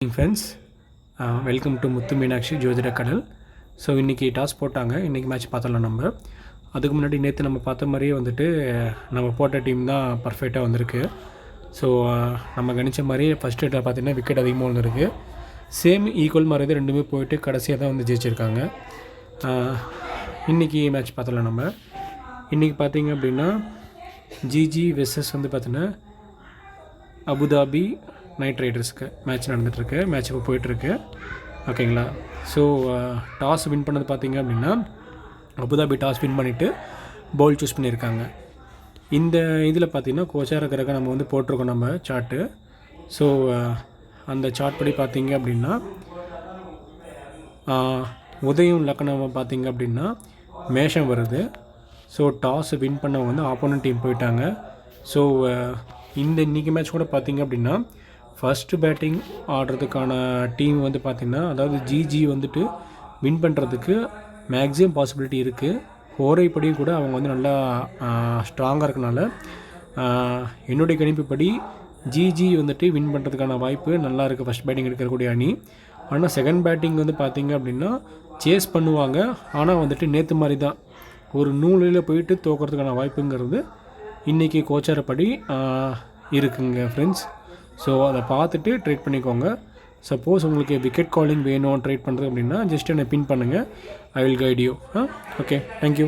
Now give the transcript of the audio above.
Friends, welcome to முத்து மீனாட்சி ஜோதிட கடல். So இன்றைக்கி டாஸ் போட்டாங்க. இன்றைக்கி மேட்ச் பார்த்தலாம். நம்ம அதுக்கு முன்னாடி நேற்று நம்ம பார்த்த மாதிரியே வந்துட்டு நம்ம போட்ட டீம் தான் பர்ஃபெக்டாக வந்திருக்கு. ஸோ நம்ம கணித்த மாதிரியே ஃபஸ்ட் டேட்டில் பார்த்திங்கன்னா விக்கெட் அதிகமாக வந்திருக்கு. சேம் ஈக்குவல் மாதிரி தான் ரெண்டுமே போயிட்டு கடைசியாக தான் வந்து ஜெயிச்சிருக்காங்க. இன்றைக்கி மேட்ச் பார்த்தலாம். நம்ம இன்றைக்கி பார்த்திங்க அப்படின்னா ஜிஜி வெர்சஸ் வந்து பார்த்திங்கன்னா அபுதாபி நைட் ரைடர்ஸ்க்கு மேட்ச் நடந்துகிட்ருக்கு. மேட்ச் இப்போ போயிட்டுருக்கு. ஓகேங்களா. ஸோ டாஸ் வின் பண்ணது பார்த்திங்க அப்படின்னா அபுதாபி டாஸ் வின் பண்ணிவிட்டு பவுல் சூஸ் பண்ணியிருக்காங்க. இந்த இதில் பார்த்திங்கன்னா கோச்சாக இருக்கிறக்க நம்ம வந்து போட்டிருக்கோம் நம்ம சார்ட்டு. ஸோ அந்த சார்ட் படி பார்த்திங்க அப்படின்னா உதயம் லக்னம் பார்த்திங்க அப்படின்னா மேஷம் வருது. ஸோ டாஸ் வின் பண்ணவங்க வந்து ஆப்போனன்ட் டீம் போயிட்டாங்க. ஸோ இன்றைக்கி மேட்ச் கூட பார்த்திங்க அப்படின்னா ஃபஸ்ட்டு பேட்டிங் ஆடுறதுக்கான டீம் வந்து பார்த்திங்கன்னா, அதாவது ஜிஜி வந்துட்டு வின் பண்ணுறதுக்கு மேக்ஸிமம் பாசிபிலிட்டி இருக்குது. ஓரைப்படியும் கூட அவங்க வந்து நல்லா ஸ்ட்ராங்காக இருக்கனால என்னுடைய கணிப்புப்படி ஜிஜி வந்துட்டு வின் பண்ணுறதுக்கான வாய்ப்பு நல்லா இருக்குது. ஃபஸ்ட் பேட்டிங் எடுக்கக்கூடிய அணி. ஆனால் செகண்ட் பேட்டிங் வந்து பார்த்திங்க அப்படின்னா சேஸ் பண்ணுவாங்க. ஆனால் வந்துட்டு நேற்று மாதிரி தான் ஒரு நூலில் போயிட்டு தோக்கிறதுக்கான வாய்ப்புங்கிறது இன்றைக்கி கோச்சாரப்படி இருக்குங்க ஃப்ரெண்ட்ஸ். ஸோ அதை பார்த்துட்டு ட்ரேட் பண்ணிக்கோங்க. சப்போஸ் உங்களுக்கு விக்கெட் காலிங் வேணும் ட்ரேட் பண்ணுறது அப்படின்னா ஜஸ்ட் என்னை பின் பண்ணுங்கள். I will guide you. Okay, thank you.